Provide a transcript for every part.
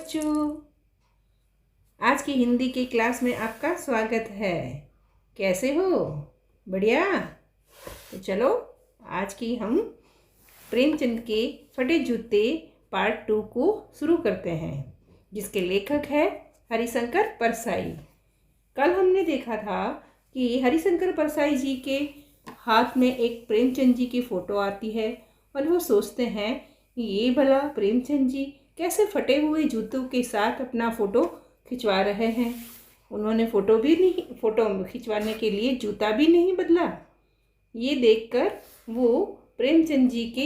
बच्चों, आज की हिंदी की क्लास में आपका स्वागत है। कैसे हो? बढ़िया। तो चलो आज की हम प्रेमचंद के फटे जूते पार्ट 2 को शुरू करते हैं, जिसके लेखक है हरिशंकर परसाई। कल हमने देखा था कि हरिशंकर परसाई जी के हाथ में एक प्रेमचंद जी की फ़ोटो आती है और वो सोचते हैं कि ये भला प्रेमचंद जी कैसे फटे हुए जूतों के साथ अपना फ़ोटो खिंचवा रहे हैं। उन्होंने फ़ोटो खिंचवाने के लिए जूता भी नहीं बदला। ये देखकर वो प्रेमचंद जी की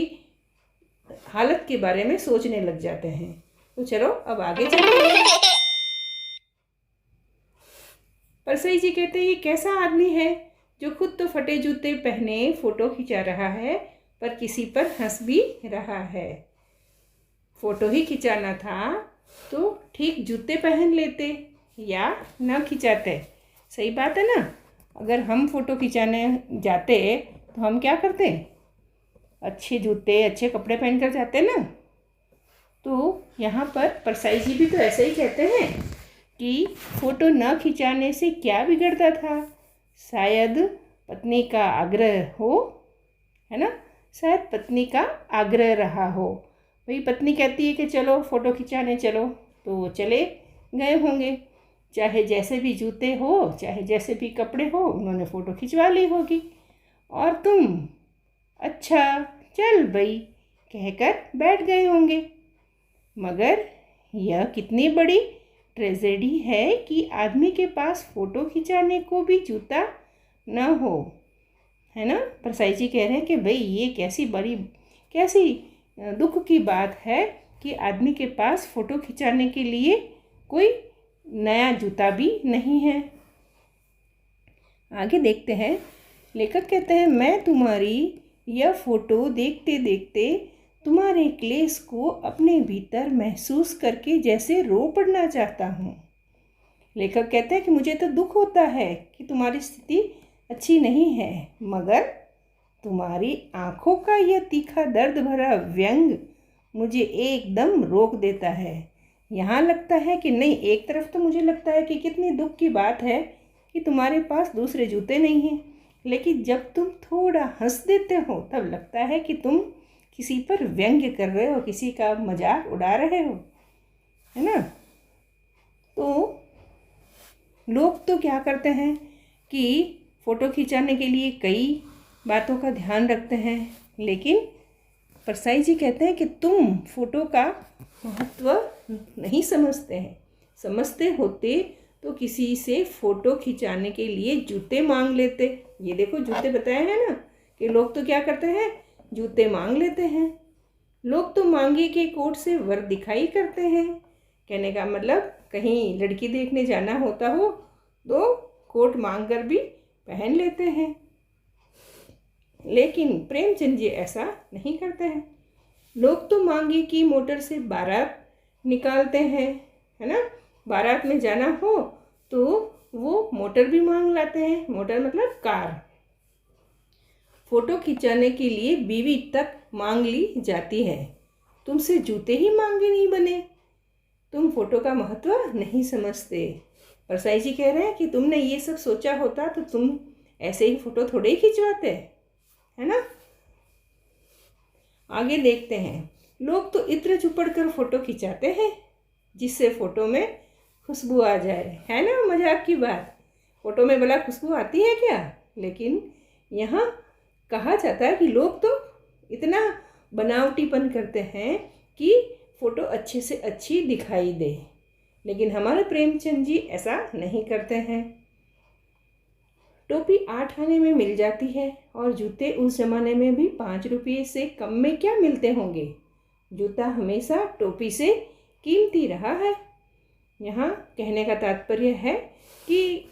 हालत के बारे में सोचने लग जाते हैं। तो चलो अब आगे चलते हैं। परसाई जी कहते हैं, ये कैसा आदमी है जो खुद तो फटे जूते पहने फ़ोटो खिंचा रहा है पर किसी पर हंस भी रहा है। फ़ोटो ही खिंचाना था तो ठीक जूते पहन लेते या ना खिंचाते। सही बात है ना। अगर हम फ़ोटो खिंचाने जाते तो हम क्या करते? अच्छे जूते अच्छे कपड़े पहन कर जाते ना। तो यहाँ पर परसाई जी भी तो ऐसे ही कहते हैं कि फ़ोटो न खिंचाने से क्या बिगड़ता था। शायद पत्नी का आग्रह हो, है ना। शायद पत्नी का आग्रह रहा हो। भाई पत्नी कहती है कि चलो फ़ोटो खिंचाने चलो, तो वो चले गए होंगे। चाहे जैसे भी जूते हो, चाहे जैसे भी कपड़े हो, उन्होंने फ़ोटो खिंचवा ली होगी। और तुम अच्छा चल भाई कहकर बैठ गए होंगे। मगर यह कितनी बड़ी ट्रेजेडी है कि आदमी के पास फ़ोटो खिंचाने को भी जूता न हो, है ना। परसाई जी कह रहे हैं कि भाई ये कैसी दुख की बात है कि आदमी के पास फ़ोटो खिंचाने के लिए कोई नया जूता भी नहीं है। आगे देखते हैं। लेखक कहते हैं, मैं तुम्हारी यह फ़ोटो देखते देखते तुम्हारे क्लेश को अपने भीतर महसूस करके जैसे रो पड़ना चाहता हूँ। लेखक कहते हैं कि मुझे तो दुख होता है कि तुम्हारी स्थिति अच्छी नहीं है, मगर तुम्हारी आँखों का यह तीखा दर्द भरा व्यंग मुझे एकदम रोक देता है। यहाँ लगता है कि नहीं, एक तरफ तो मुझे लगता है कि कितनी दुख की बात है कि तुम्हारे पास दूसरे जूते नहीं हैं, लेकिन जब तुम थोड़ा हंस देते हो तब लगता है कि तुम किसी पर व्यंग्य कर रहे हो, किसी का मजाक उड़ा रहे हो, है ना। तो लोग तो क्या करते हैं कि फ़ोटो खिंचाने के लिए कई बातों का ध्यान रखते हैं, लेकिन परसाई जी कहते हैं कि तुम फ़ोटो का महत्व नहीं समझते हैं। समझते होते तो किसी से फ़ोटो खिंचाने के लिए जूते मांग लेते। ये देखो जूते बताए हैं ना कि लोग तो क्या करते हैं, जूते मांग लेते हैं। लोग तो मांगे के कोट से वर दिखाई करते हैं। कहने का मतलब कहीं लड़की देखने जाना होता हो तो कोट मांग कर भी पहन लेते हैं, लेकिन प्रेमचंद जी ऐसा नहीं करते हैं। लोग तो मांगे की मोटर से बारात निकालते हैं, है ना। बारात में जाना हो तो वो मोटर भी मांग लाते हैं। मोटर मतलब कार। फ़ोटो खिंचाने के लिए बीवी तक मांग ली जाती है। तुमसे जूते ही मांगे नहीं बने। तुम फ़ोटो का महत्व नहीं समझते। परसाई जी कह रहे हैं कि तुमने ये सब सोचा होता तो तुम ऐसे ही फ़ोटो थोड़े ही खिंचवाते, है ना। आगे देखते हैं। लोग तो इत्र चुपड़ कर फ़ोटो खिंचाते हैं जिससे फ़ोटो में खुशबू आ जाए, है ना। मजाक की बात, फ़ोटो में भला खुशबू आती है क्या। लेकिन यहाँ कहा जाता है कि लोग तो इतना बनावटीपन करते हैं कि फ़ोटो अच्छे से अच्छी दिखाई दे, लेकिन हमारे प्रेमचंद जी ऐसा नहीं करते हैं। टोपी 8 आने में मिल जाती है और जूते उस ज़माने में भी 5 रुपये से कम में क्या मिलते होंगे। जूता हमेशा टोपी से कीमती रहा है। यहाँ कहने का तात्पर्य है कि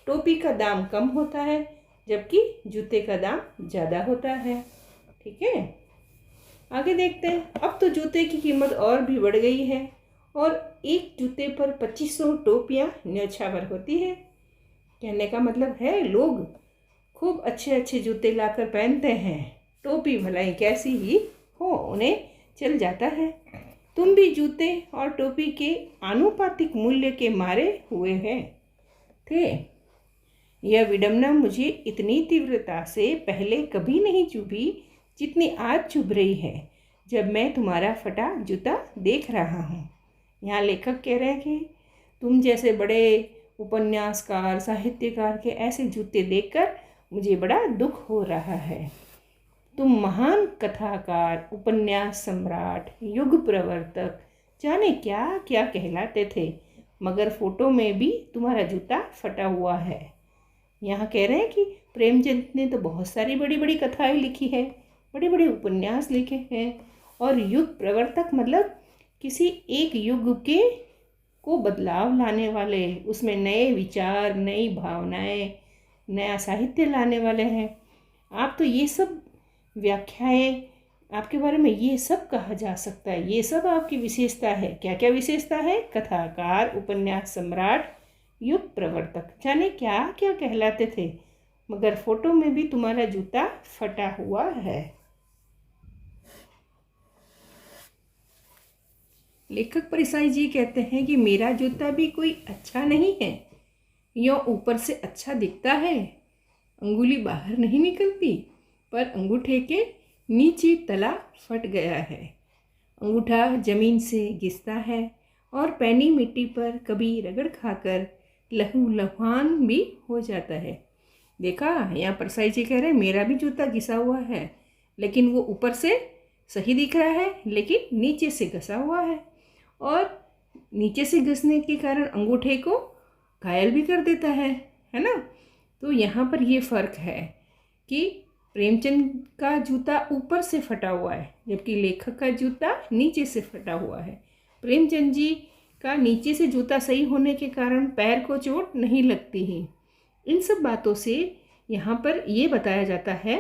टोपी का दाम कम होता है जबकि जूते का दाम ज़्यादा होता है। ठीक है, आगे देखते हैं। अब तो जूते की कीमत और भी बढ़ गई है और एक जूते पर 2500 टोपियाँ न्यौछावर होती है। कहने का मतलब है लोग खूब अच्छे अच्छे जूते लाकर पहनते हैं, टोपी भलाई कैसी ही हो उन्हें चल जाता है। तुम भी जूते और टोपी के आनुपातिक मूल्य के मारे हुए हैं थे। यह विडंबना मुझे इतनी तीव्रता से पहले कभी नहीं चुभी जितनी आज चुभ रही है जब मैं तुम्हारा फटा जूता देख रहा हूँ। यहाँ लेखक कह रहे हैं कि तुम जैसे बड़े उपन्यासकार, साहित्यकार के ऐसे जूते देखकर मुझे बड़ा दुख हो रहा है। तुम महान कथाकार, उपन्यास सम्राट, युग प्रवर्तक, जाने क्या क्या कहलाते थे, मगर फोटो में भी तुम्हारा जूता फटा हुआ है। यहाँ कह रहे हैं कि प्रेमचंद ने तो बहुत सारी बड़ी बड़ी कथाएं लिखी है, बड़े बड़े उपन्यास लिखे हैं, और युग प्रवर्तक मतलब किसी एक युग के को बदलाव लाने वाले, उसमें नए विचार, नई भावनाएं, नया साहित्य लाने वाले हैं। आप तो ये सब व्याख्याएं, आपके बारे में ये सब कहा जा सकता है, ये सब आपकी विशेषता है। क्या क्या विशेषता है? कथाकार, उपन्यास सम्राट, युग प्रवर्तक, जाने क्या क्या कहलाते थे, मगर फोटो में भी तुम्हारा जूता फटा हुआ है। लेखक परिसाई जी कहते हैं कि मेरा जूता भी कोई अच्छा नहीं है, यो ऊपर से अच्छा दिखता है, अंगुली बाहर नहीं निकलती, पर अंगूठे के नीचे तला फट गया है। अंगूठा जमीन से घिसता है और पैनी मिट्टी पर कभी रगड़ खाकर लहू लुहान भी हो जाता है। देखा, यहाँ परसाई जी कह रहे हैं मेरा भी जूता घिसा हुआ है, लेकिन वो ऊपर से सही दिख रहा है, लेकिन नीचे से घसा हुआ है, और नीचे से घसने के कारण अंगूठे को घायल भी कर देता है ना। तो यहाँ पर ये फ़र्क है कि प्रेमचंद का जूता ऊपर से फटा हुआ है, जबकि लेखक का जूता नीचे से फटा हुआ है। प्रेमचंद जी का नीचे से जूता सही होने के कारण पैर को चोट नहीं लगती ही। इन सब बातों से यहाँ पर ये बताया जाता है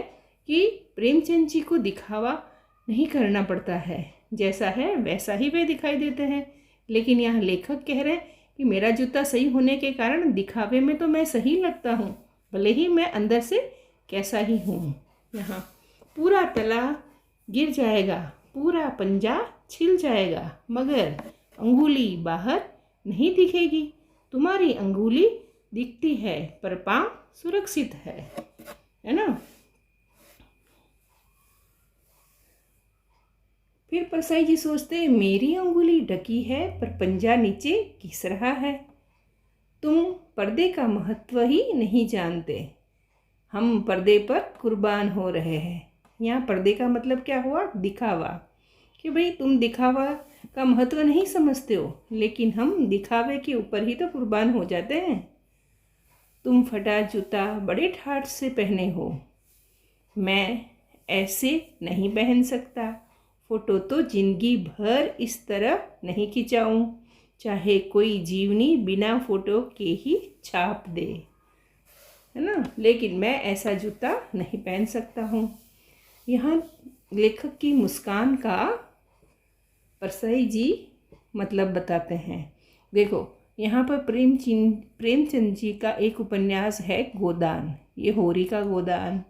कि प्रेमचंद जी को दिखावा नहीं करना पड़ता है, जैसा है वैसा ही वे दिखाई देते हैं। लेकिन यहाँ लेखक कह रहे हैं कि मेरा जूता सही होने के कारण दिखावे में तो मैं सही लगता हूँ, भले ही मैं अंदर से कैसा ही हूँ। यहाँ पूरा तला गिर जाएगा, पूरा पंजा छिल जाएगा, मगर अंगुली बाहर नहीं दिखेगी। तुम्हारी अंगुली दिखती है पर पाँव सुरक्षित है ना। फिर परसाई जी सोचते मेरी अंगुली ढकी है पर पंजा नीचे घिस रहा है। तुम पर्दे का महत्व ही नहीं जानते, हम पर्दे पर कुर्बान हो रहे हैं। यहाँ पर्दे का मतलब क्या हुआ? दिखावा, कि भाई तुम दिखावा का महत्व नहीं समझते हो, लेकिन हम दिखावे के ऊपर ही तो कुर्बान हो जाते हैं। तुम फटा जूता बड़े ठाठ से पहने हो, मैं ऐसे नहीं पहन सकता। फोटो तो जिंदगी भर इस तरह नहीं खिंचाऊं, चाहे कोई जीवनी बिना फोटो के ही छाप दे, है ना। लेकिन मैं ऐसा जूता नहीं पहन सकता हूँ। यहाँ लेखक की मुस्कान का परसाई जी मतलब बताते हैं। देखो, यहाँ पर प्रेमचंद जी का एक उपन्यास है गोदान, ये होरी का गोदान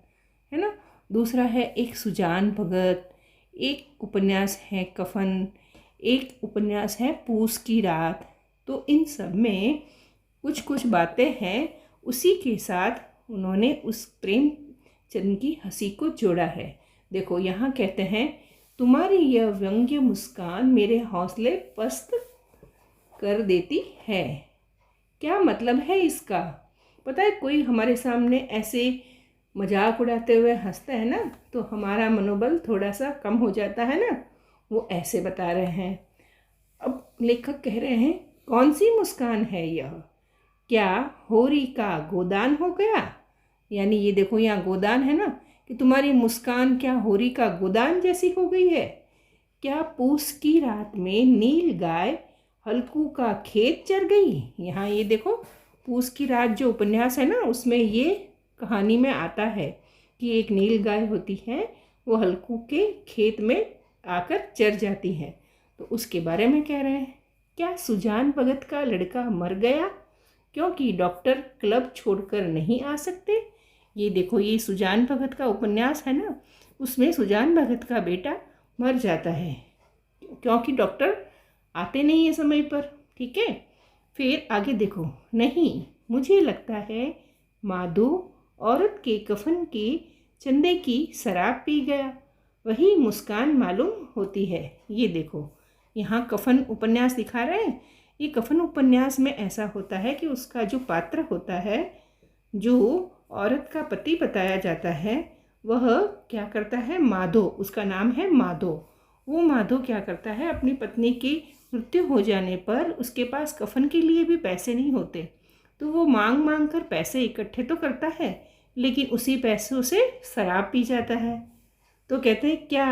है ना। दूसरा है एक सुजान भगत, एक उपन्यास है कफन, एक उपन्यास है पूस की रात। तो इन सब में कुछ कुछ बातें हैं, उसी के साथ उन्होंने उस प्रेमचंद की हंसी को जोड़ा है। देखो, यहाँ कहते हैं तुम्हारी यह व्यंग्य मुस्कान मेरे हौसले पस्त कर देती है। क्या मतलब है इसका? पता है, कोई हमारे सामने ऐसे मजाक उड़ाते हुए हंसता है ना, तो हमारा मनोबल थोड़ा सा कम हो जाता है ना, वो ऐसे बता रहे हैं। अब लेखक कह रहे हैं कौन सी मुस्कान है यह? क्या होरी का गोदान हो गया? यानी ये देखो, यहाँ गोदान है ना, कि तुम्हारी मुस्कान क्या होरी का गोदान जैसी हो गई है? क्या पूस की रात में नील गाय हल्कू का खेत चर गई? यहाँ ये देखो, पूस की रात जो उपन्यास है ना, उसमें ये कहानी में आता है कि एक नील गाय होती है, वो हल्कू के खेत में आकर चर जाती है। तो उसके बारे में कह रहे हैं। क्या सुजान भगत का लड़का मर गया क्योंकि डॉक्टर क्लब छोड़कर नहीं आ सकते? ये देखो, ये सुजान भगत का उपन्यास है ना, उसमें सुजान भगत का बेटा मर जाता है क्योंकि डॉक्टर आते नहीं है समय पर। ठीक है, फिर आगे देखो। नहीं, मुझे लगता है माधो औरत के कफन के चंदे की शराब पी गया, वही मुस्कान मालूम होती है। ये देखो, यहाँ कफन उपन्यास दिखा रहे हैं। ये कफन उपन्यास में ऐसा होता है कि उसका जो पात्र होता है, जो औरत का पति बताया जाता है, वह क्या करता है, माधो, उसका नाम है माधो। वो माधो क्या करता है, अपनी पत्नी की मृत्यु हो जाने पर उसके पास कफन के लिए भी पैसे नहीं होते, तो वो मांग मांग कर पैसे इकट्ठे तो करता है, लेकिन उसी पैसों से शराब पी जाता है। तो कहते हैं क्या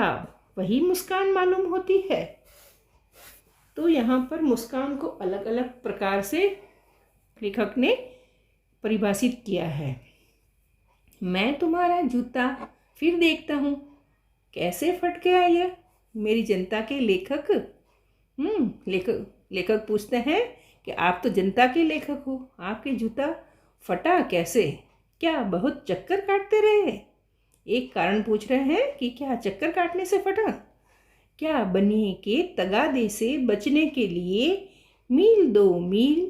वही मुस्कान मालूम होती है। तो यहाँ पर मुस्कान को अलग अलग प्रकार से लेखक ने परिभाषित किया है। मैं तुम्हारा जूता फिर देखता हूँ, कैसे फट गया यह मेरी जनता के लेखक। लेखक पूछते हैं कि आप तो जनता के लेखक हो, आपके जूता फटा कैसे, क्या बहुत चक्कर काटते रहे। एक कारण पूछ रहे हैं कि क्या चक्कर काटने से फटा, क्या बनिए के तगादे से बचने के लिए मील 2 मील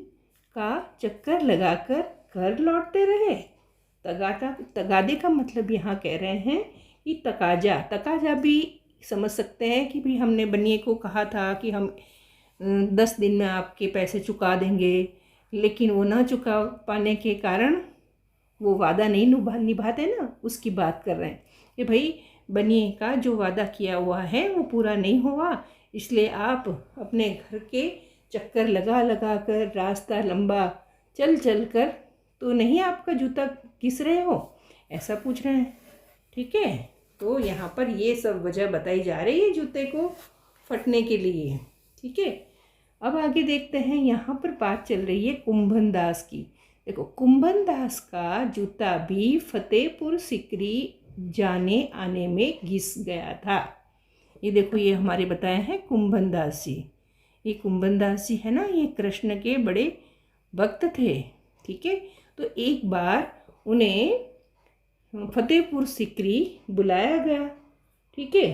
का चक्कर लगाकर घर लौटते रहे। तगादे का मतलब यहाँ कह रहे हैं कि तकाजा भी समझ सकते हैं कि भी हमने बनिए को कहा था कि हम 10 दिन में आपके पैसे चुका देंगे, लेकिन वो ना चुका पाने के कारण वो वादा नहीं निभाते ना, उसकी बात कर रहे हैं कि भाई बनिए का जो वादा किया हुआ है वो पूरा नहीं हुआ, इसलिए आप अपने घर के चक्कर लगा लगा कर, रास्ता लंबा चल चल कर तो नहीं आपका जूता घिस रहे हो, ऐसा पूछ रहे हैं। ठीक है, तो यहाँ पर ये सब वजह बताई जा रही है जूते को फटने के लिए। ठीक है, अब आगे देखते हैं। यहाँ पर बात चल रही है कुंभन दास की। देखो, कुंभन दास का जूता भी फतेहपुर सिकरी जाने आने में घिस गया था। ये देखो, ये हमारे बताए हैं कुंभन दास जी। ये कुंभन दास जी है ना, ये कृष्ण के बड़े भक्त थे। ठीक है, तो एक बार उन्हें फतेहपुर सिकरी बुलाया गया। ठीक है,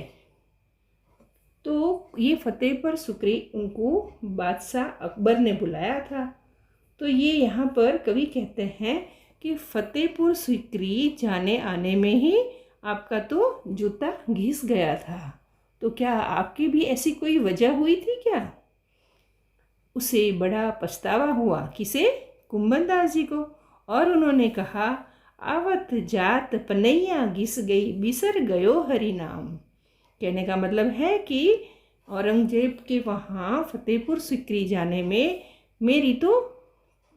तो ये फतेहपुर सिकरी उनको बादशाह अकबर ने बुलाया था। तो ये यहाँ पर कवि कहते हैं कि फतेहपुर सिकरी जाने आने में ही आपका तो जूता घिस गया था। तो क्या आपकी भी ऐसी कोई वजह हुई थी क्या। उसे बड़ा पछतावा हुआ, किसे, कुंभन दास जी को। और उन्होंने कहा, आवत जात पनैया घिस गई, बिसर गयो हरि नाम। कहने का मतलब है कि औरंगजेब के वहाँ फतेहपुर सिकरी जाने में मेरी तो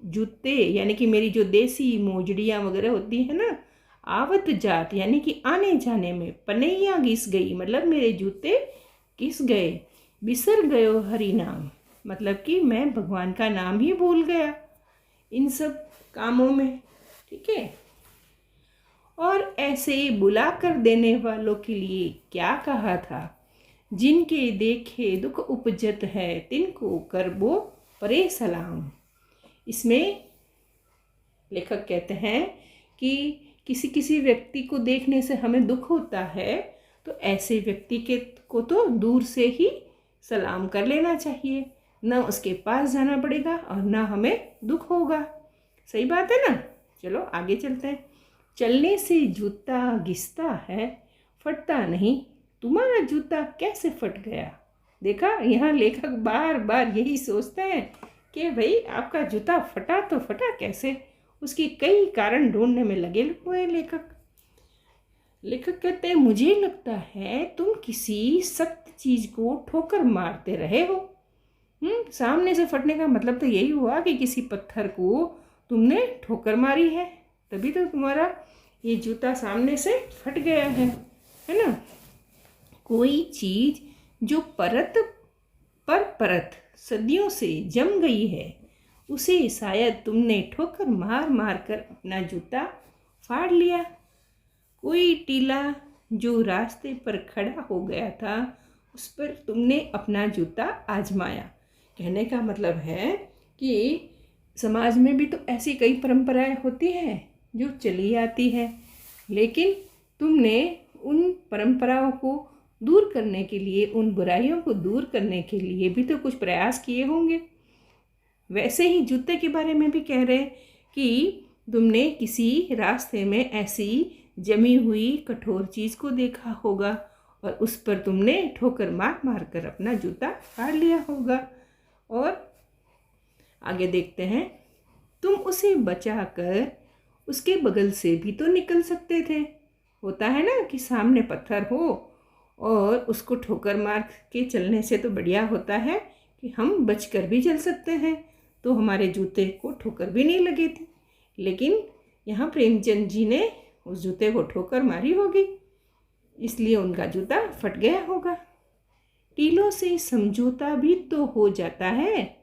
जूते यानी कि मेरी जो देसी मोजड़ियाँ वगैरह होती है ना, आवत जात यानी कि आने जाने में, पनैया घिस गई मतलब मेरे जूते घिस गए, बिसर गयो हरि नाम मतलब कि मैं भगवान का नाम ही भूल गया इन सब कामों में। ठीक है, और ऐसे बुला कर देने वालों के लिए क्या कहा था, जिनके देखे दुख उपजत है, तिनको करबो परे सलाम। इसमें लेखक कहते हैं कि किसी किसी व्यक्ति को देखने से हमें दुख होता है, तो ऐसे व्यक्ति को तो दूर से ही सलाम कर लेना चाहिए, न उसके पास जाना पड़ेगा और न हमें दुख होगा। सही बात है ना। चलो आगे चलते हैं। चलने से जूता घिसता है, फटता नहीं, तुम्हारा जूता कैसे फट गया। देखा, यहाँ लेखक बार बार यही सोचते हैं कि भाई आपका जूता फटा तो फटा कैसे, उसकी कई कारण ढूंढने में लगे हुए हैं लेखक कहते हैं, मुझे लगता है तुम किसी सख्त चीज़ को ठोकर मारते रहे हो। सामने से फटने का मतलब तो यही हुआ कि किसी पत्थर को तुमने ठोकर मारी है, तभी तो तुम्हारा ये जूता सामने से फट गया है ना। कोई चीज़ जो परत पर परत सदियों से जम गई है, उसे शायद तुमने ठोकर मार मार कर अपना जूता फाड़ लिया। कोई टीला जो रास्ते पर खड़ा हो गया था, उस पर तुमने अपना जूता आजमाया। कहने का मतलब है कि समाज में भी तो ऐसी कई परंपराएं होती हैं जो चली आती है, लेकिन तुमने उन परंपराओं को दूर करने के लिए, उन बुराइयों को दूर करने के लिए भी तो कुछ प्रयास किए होंगे। वैसे ही जूते के बारे में भी कह रहे कि तुमने किसी रास्ते में ऐसी जमी हुई कठोर चीज़ को देखा होगा और उस पर तुमने ठोकर मार मार कर अपना जूता फाड़ लिया होगा। और आगे देखते हैं, तुम उसे बचा कर उसके बगल से भी तो निकल सकते थे। होता है ना कि सामने पत्थर हो और उसको ठोकर मार के चलने से तो बढ़िया होता है कि हम बचकर भी चल सकते हैं, तो हमारे जूते को ठोकर भी नहीं लगी थी। लेकिन यहाँ प्रेमचंद जी ने उस जूते को ठोकर मारी होगी, इसलिए उनका जूता फट गया होगा। टीलों से समझौता भी तो हो जाता है।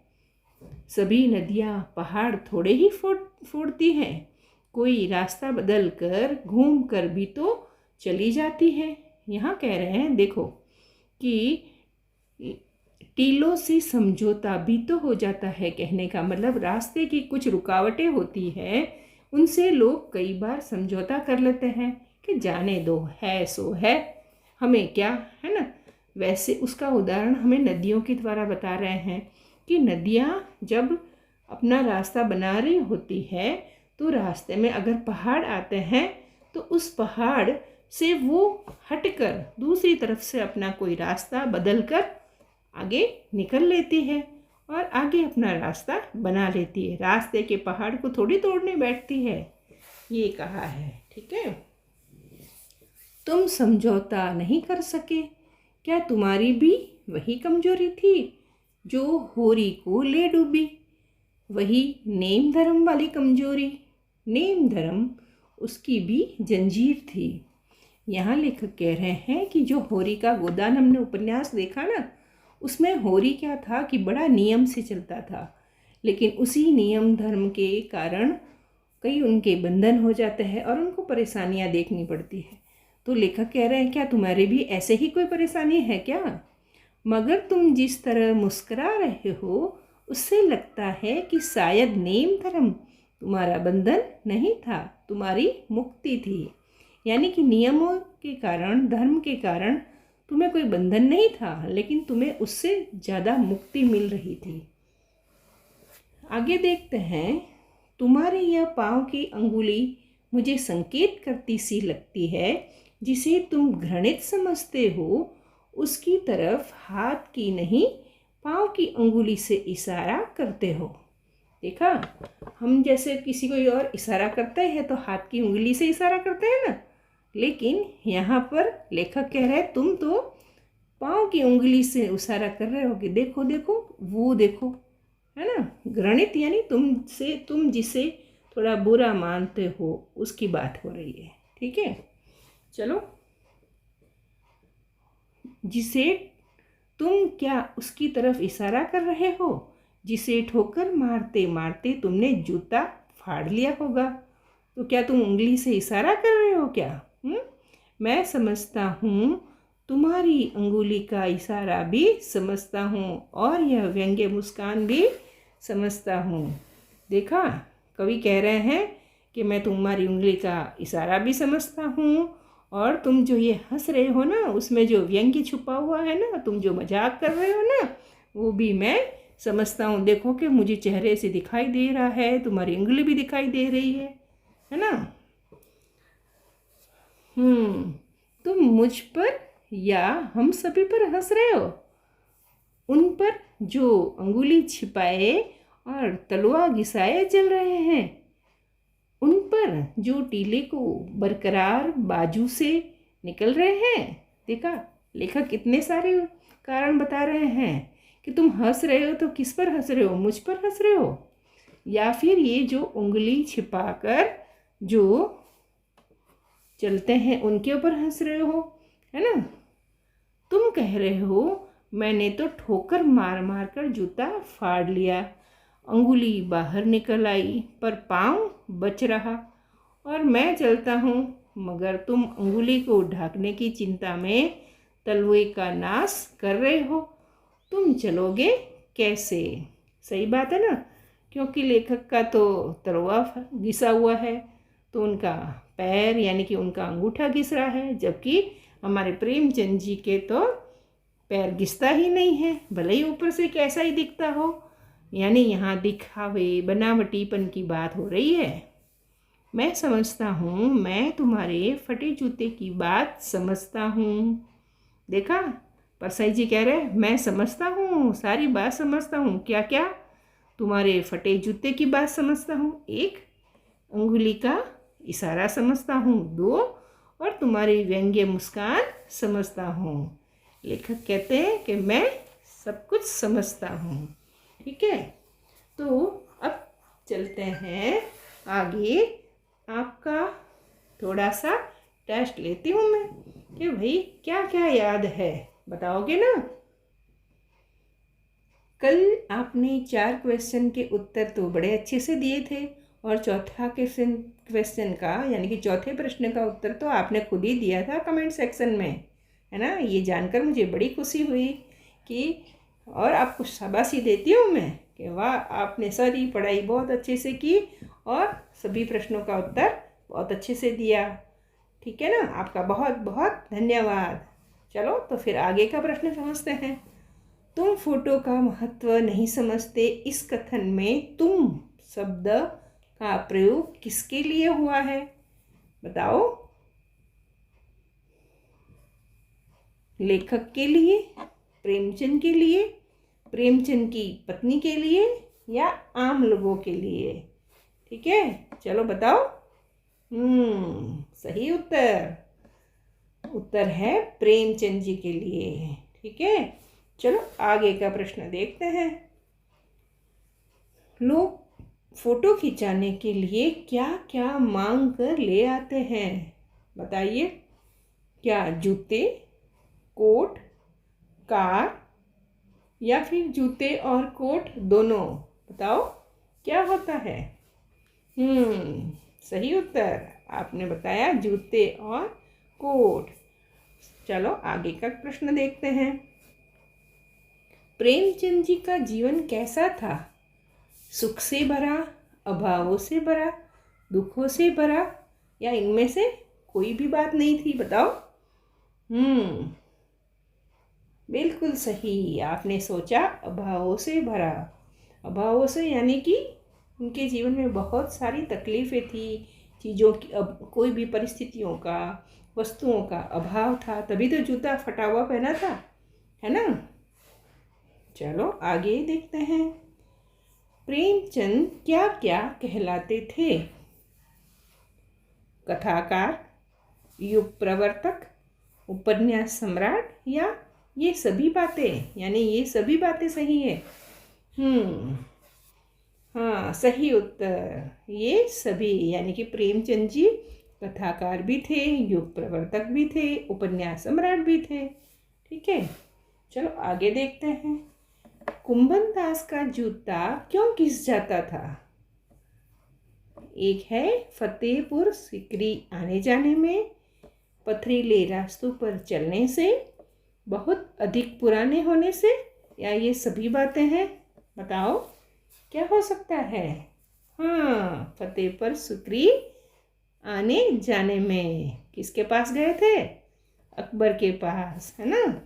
सभी नदियाँ पहाड़ थोड़े ही फोड़ती हैं, कोई रास्ता बदल कर घूम कर भी तो चली जाती है। यहाँ कह रहे हैं देखो कि टीलों से समझौता भी तो हो जाता है, कहने का मतलब रास्ते की कुछ रुकावटें होती हैं, उनसे लोग कई बार समझौता कर लेते हैं कि जाने दो, है सो है, हमें क्या, है ना। वैसे उसका उदाहरण हमें नदियों के द्वारा बता रहे हैं कि नदियाँ जब अपना रास्ता बना रही होती है तो रास्ते में अगर पहाड़ आते हैं तो उस पहाड़ से वो हटकर दूसरी तरफ से अपना कोई रास्ता बदल कर आगे निकल लेती है और आगे अपना रास्ता बना लेती है। रास्ते के पहाड़ को थोड़ी तोड़ने बैठती है, ये कहा है। ठीक है, तुम समझौता नहीं कर सके, क्या तुम्हारी भी वही कमजोरी थी जो होरी को ले डूबी? वही नेम धर्म वाली कमजोरी। नेम धर्म उसकी भी जंजीर थी। यहाँ लेखक कह रहे हैं कि जो होरी का गोदान हमने उपन्यास देखा ना, उसमें होरी क्या था कि बड़ा नियम से चलता था, लेकिन उसी नियम धर्म के कारण कई उनके बंधन हो जाते हैं और उनको परेशानियाँ देखनी पड़ती है। तो लेखक कह रहे हैं क्या तुम्हारे भी ऐसे ही कोई परेशानी है क्या? मगर तुम जिस तरह मुस्कुरा रहे हो उससे लगता है कि शायद नेम धर्म तुम्हारा बंधन नहीं था, तुम्हारी मुक्ति थी। यानी कि नियमों के कारण, धर्म के कारण तुम्हें कोई बंधन नहीं था, लेकिन तुम्हें उससे ज़्यादा मुक्ति मिल रही थी। आगे देखते हैं, तुम्हारी यह पाँव की अंगुली मुझे संकेत करती सी लगती है, जिसे तुम घृणित समझते हो उसकी तरफ हाथ की नहीं पाँव की अंगुली से इशारा करते हो। देखा, हम जैसे किसी को और इशारा करते हैं तो हाथ की उंगली से इशारा करते हैं ना, लेकिन यहाँ पर लेखक कह रहे हैं तुम तो पाँव की उंगली से इशारा कर रहे हो कि देखो देखो, वो देखो, है ना। घृणित यानी तुम जिसे थोड़ा बुरा मानते हो उसकी बात हो रही है। ठीक है, चलो, जिसे तुम क्या उसकी तरफ इशारा कर रहे हो जिसे ठोकर मारते मारते तुमने जूता फाड़ लिया होगा। तो क्या तुम उंगली से इशारा कर रहे हो क्या? मैं समझता हूँ, तुम्हारी अंगुली का इशारा भी समझता हूँ और यह व्यंग्य मुस्कान भी समझता हूँ। देखा, कवि कह रहे हैं कि मैं तुम्हारी उंगली का इशारा भी समझता हूँ और तुम जो ये हंस रहे हो ना, उसमें जो व्यंग्य छुपा हुआ है ना, तुम जो मजाक कर रहे हो ना, वो भी मैं समझता हूँ। देखो कि मुझे चेहरे से दिखाई दे रहा है, तुम्हारी उंगली भी दिखाई दे रही है ना। तुम मुझ पर या हम सभी पर हंस रहे हो? उन पर जो अंगुली छिपाए और तलवार घिसाए चल रहे हैं, उन पर जो टीले को बरकरार बाजू से निकल रहे हैं। देखा, लेखक कितने सारे कारण बता रहे हैं कि तुम हंस रहे हो तो किस पर हंस रहे हो? मुझ पर हंस रहे हो या फिर ये जो उंगली छिपाकर जो चलते हैं उनके ऊपर हंस रहे हो, है ना। तुम कह रहे हो मैंने तो ठोकर मार मार कर जूता फाड़ लिया, अंगुली बाहर निकल आई पर पाँव बच रहा और मैं चलता हूँ, मगर तुम अंगुली को ढांकने की चिंता में तलवे का नाश कर रहे हो। तुम चलोगे कैसे? सही बात है ना, क्योंकि लेखक का तो तलवा घिसा हुआ है, तो उनका पैर यानी कि उनका अंगूठा घिस रहा है, जबकि हमारे प्रेमचंद जी के तो पैर घिसता ही नहीं है, भले ही ऊपर से कैसा ही दिखता हो। यानी यहाँ दिखावे बनावटीपन की बात हो रही है। मैं समझता हूँ, मैं तुम्हारे फटे जूते की बात समझता हूँ। देखा, परसाई जी कह रहे मैं समझता हूँ, सारी बात समझता हूँ। क्या क्या? तुम्हारे फटे जूते की बात समझता हूँ 1, अंगुली का इशारा समझता हूँ 2, और तुम्हारी व्यंग्य मुस्कान समझता हूँ। लेखक कहते हैं कि मैं सब कुछ समझता हूँ। ठीक है, तो अब चलते हैं आगे। आपका थोड़ा सा टेस्ट लेती हूँ मैं कि भाई क्या क्या याद है, बताओगे ना? कल आपने 4 क्वेश्चन के उत्तर तो बड़े अच्छे से दिए थे, और चौथा क्वेश्चन का यानी कि चौथे प्रश्न का उत्तर तो आपने खुद ही दिया था कमेंट सेक्शन में, है ना। ये जानकर मुझे बड़ी खुशी हुई कि, और आपको शाबाशी देती हूँ मैं कि वाह, आपने सारी पढ़ाई बहुत अच्छे से की और सभी प्रश्नों का उत्तर बहुत अच्छे से दिया। ठीक है ना, आपका बहुत बहुत धन्यवाद। चलो तो फिर आगे का प्रश्न समझते हैं। तुम फोटो का महत्व नहीं समझते, इस कथन में तुम शब्द का प्रयोग किसके लिए हुआ है, बताओ? लेखक के लिए, प्रेमचंद के लिए, प्रेमचंद की पत्नी के लिए, या आम लोगों के लिए? ठीक है, चलो बताओ। सही उत्तर है प्रेमचंद जी के लिए। ठीक है, चलो आगे का प्रश्न देखते हैं। लोग फोटो खिंचाने के लिए क्या क्या मांग कर ले आते हैं, बताइए? क्या जूते, कोट, कार, या फिर जूते और कोट दोनों? बताओ क्या होता है? सही उत्तर आपने बताया, जूते और कोट। चलो आगे का प्रश्न देखते हैं। प्रेमचंद जी का जीवन कैसा था? सुख से भरा, अभावों से भरा, दुखों से भरा, या इनमें से कोई भी बात नहीं थी, बताओ? बिल्कुल सही आपने सोचा, अभावों से भरा। अभावों से यानी कि उनके जीवन में बहुत सारी तकलीफ़ें थी, चीज़ों की, अब कोई भी परिस्थितियों का, वस्तुओं का अभाव था, तभी तो जूता फटा हुआ पहना था, है ना। चलो आगे देखते हैं। प्रेमचंद क्या क्या कहलाते थे? कथाकार, युग प्रवर्तक, उपन्यास सम्राट, या ये सभी बातें? यानी ये सभी बातें सही है। हाँ, सही उत्तर ये सभी, यानी कि प्रेमचंद जी कथाकार भी थे, युग प्रवर्तक भी थे, उपन्यास सम्राट भी थे। ठीक है, चलो आगे देखते हैं। कुंभन दास का जूता क्यों घिस जाता था? एक है फतेहपुर सिकरी आने जाने में, पथरीले रास्तों पर चलने से, बहुत अधिक पुराने होने से, या ये सभी बातें हैं? बताओ क्या हो सकता है? हाँ, फतेहपुर सिकरी आने जाने में किसके पास गए थे? अकबर के पास, है ना।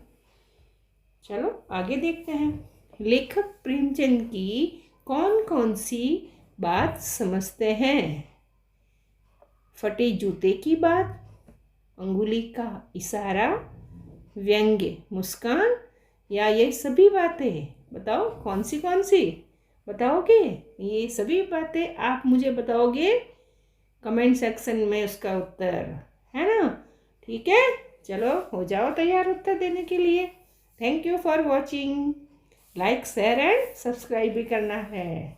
चलो आगे देखते हैं। लेखक प्रेमचंद की कौन कौन सी बात समझते हैं? फटे जूते की बात, अंगुली का इशारा, व्यंग्य मुस्कान, या ये सभी बातें? बताओ कौन सी बताओगे? ये सभी बातें आप मुझे बताओगे कमेंट सेक्शन में उसका उत्तर, है ना। ठीक है, चलो हो जाओ तैयार उत्तर देने के लिए। Thank you for watching. Like, share and subscribe भी करना है।